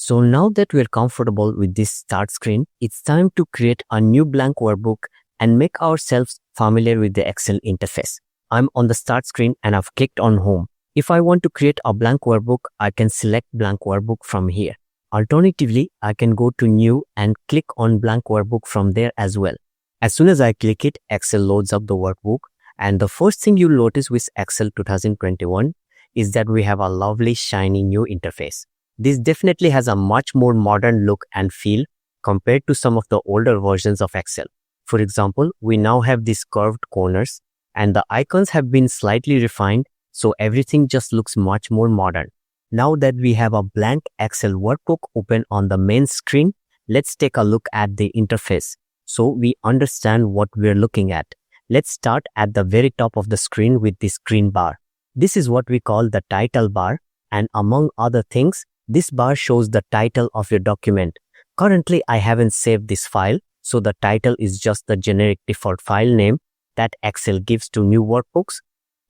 So now that we're comfortable with this start screen, it's time to create a new blank workbook and make ourselves familiar with the Excel interface. I'm on the start screen and I've clicked on home. If I want to create a blank workbook, I can select blank workbook from here. Alternatively, I can go to new and click on blank workbook from there as well. As soon as I click it, Excel loads up the workbook, and the first thing you'll notice with Excel 2021 is that we have a lovely shiny new interface. This definitely has a much more modern look and feel compared to some of the older versions of Excel. For example, we now have these curved corners and the icons have been slightly refined, so everything just looks much more modern. Now that we have a blank Excel workbook open on the main screen, let's take a look at the interface so we understand what we're looking at. Let's start at the very top of the screen with this green bar. This is what we call the title bar, and among other things, this bar shows the title of your document. Currently, I haven't saved this file, so the title is just the generic default file name that Excel gives to new workbooks.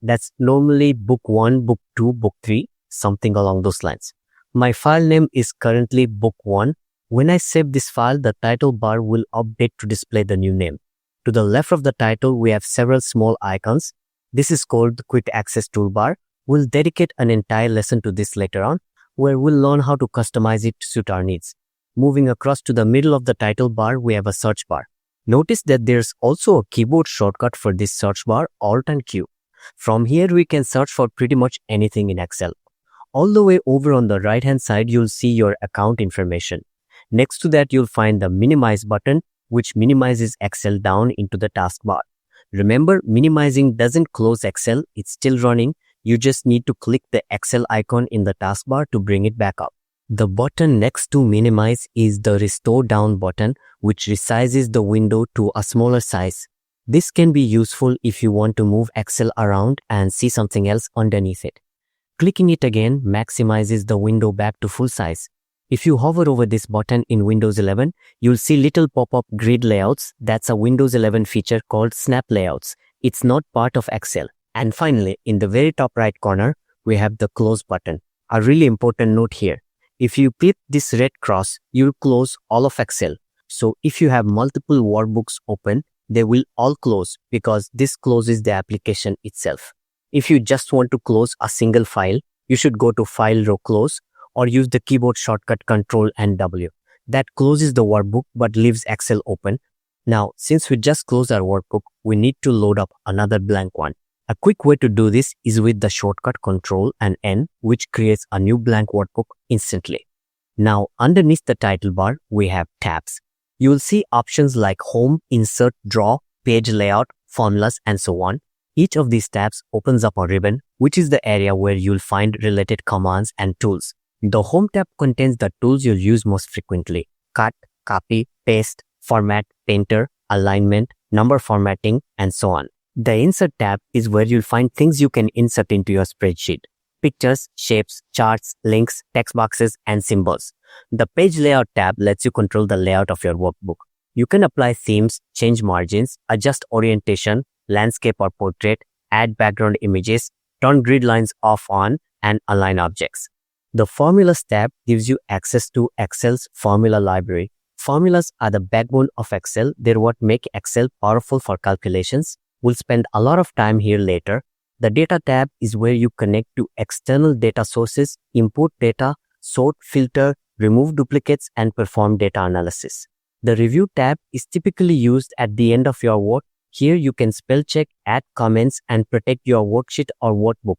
That's normally book 1, book 2, book 3, something along those lines. My file name is currently book 1. When I save this file, the title bar will update to display the new name. To the left of the title, we have several small icons. This is called the Quick Access Toolbar. We'll dedicate an entire lesson to this later on, where we'll learn how to customize it to suit our needs. Moving across to the middle of the title bar, we have a search bar. Notice that there's also a keyboard shortcut for this search bar, Alt and Q. From here, we can search for pretty much anything in Excel. All the way over on the right hand side, you'll see your account information. Next to that, you'll find the minimize button, which minimizes Excel down into the taskbar. Remember, minimizing doesn't close Excel, it's still running. You just need to click the Excel icon in the taskbar to bring it back up. The button next to minimize is the restore down button, which resizes the window to a smaller size. This can be useful if you want to move Excel around and see something else underneath it. Clicking it again maximizes the window back to full size. If you hover over this button in Windows 11, you'll see little pop-up grid layouts. That's a Windows 11 feature called Snap Layouts. It's not part of Excel. And finally, in the very top right corner, we have the close button. A really important note here. If you click this red cross, you'll close all of Excel. So if you have multiple workbooks open, they will all close because this closes the application itself. If you just want to close a single file, you should go to File Row Close or use the keyboard shortcut Ctrl and W. That closes the workbook but leaves Excel open. Now, since we just closed our workbook, we need to load up another blank one. A quick way to do this is with the shortcut Ctrl and N, which creates a new blank workbook instantly. Now, underneath the title bar, we have tabs. You will see options like Home, Insert, Draw, Page Layout, Formulas, and so on. Each of these tabs opens up a ribbon, which is the area where you'll find related commands and tools. The Home tab contains the tools you'll use most frequently: cut, copy, paste, format, painter, alignment, number formatting, and so on. The Insert tab is where you'll find things you can insert into your spreadsheet: pictures, shapes, charts, links, text boxes, and symbols. The Page Layout tab lets you control the layout of your workbook. You can apply themes, change margins, adjust orientation, landscape or portrait, add background images, turn grid lines off on, and align objects. The Formulas tab gives you access to Excel's formula library. Formulas are the backbone of Excel. They're what make Excel powerful for calculations. We'll spend a lot of time here later. The Data tab is where you connect to external data sources, import data, sort, filter, remove duplicates, and perform data analysis. The Review tab is typically used at the end of your work. Here you can spell check, add comments, and protect your worksheet or workbook.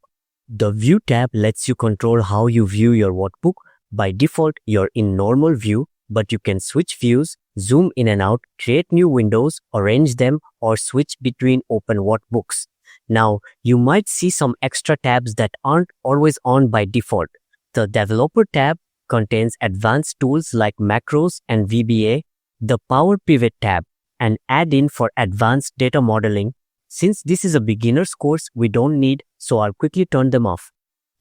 The View tab lets you control how you view your workbook. By default, you're in normal view, but you can switch views, zoom in and out, create new windows, arrange them, or switch between open workbooks. Now, you might see some extra tabs that aren't always on by default. The Developer tab contains advanced tools like macros and VBA. The Power Pivot tab, an add-in for advanced data modeling. Since this is a beginner's course, we don't need, so I'll quickly turn them off.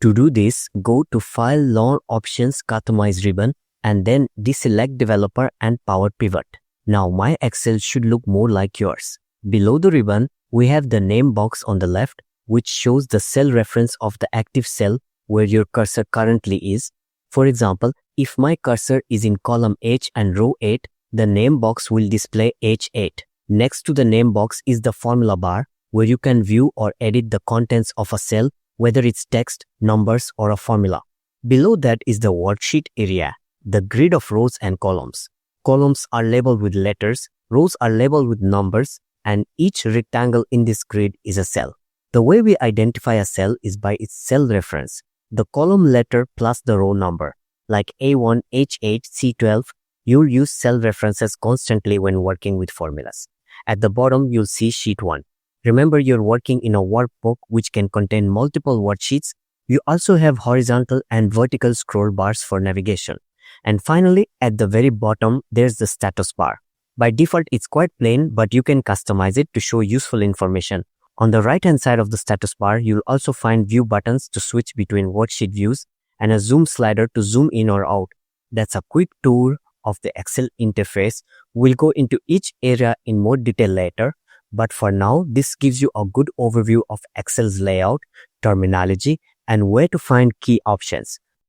To do this, go to File, Launch Options, Customize ribbon, and then deselect Developer and Power Pivot. Now my Excel should look more like yours. Below the ribbon, we have the name box on the left, which shows the cell reference of the active cell where your cursor currently is. For example, If my cursor is in column H and row 8, the name box will display H8. Next to the name box is the formula bar, where you can view or edit the contents of a cell, whether it's text, numbers, or a formula. Below that is the worksheet area, the grid of rows and columns. Columns are labeled with letters, rows are labeled with numbers, and each rectangle in this grid is a cell. The way we identify a cell is by its cell reference, the column letter plus the row number. Like A1, H8, C12, you'll use cell references constantly when working with formulas. At the bottom, you'll see sheet 1. Remember, you're working in a workbook which can contain multiple worksheets. You also have horizontal and vertical scroll bars for navigation. And finally, at the very bottom, there's the status bar. By default, it's quite plain, but you can customize it to show useful information. On the right-hand side of the status bar, you'll also find view buttons to switch between worksheet views and a zoom slider to zoom in or out. That's a quick tour of the Excel interface. We'll go into each area in more detail later, but for now, this gives you a good overview of Excel's layout, terminology, and where to find key options.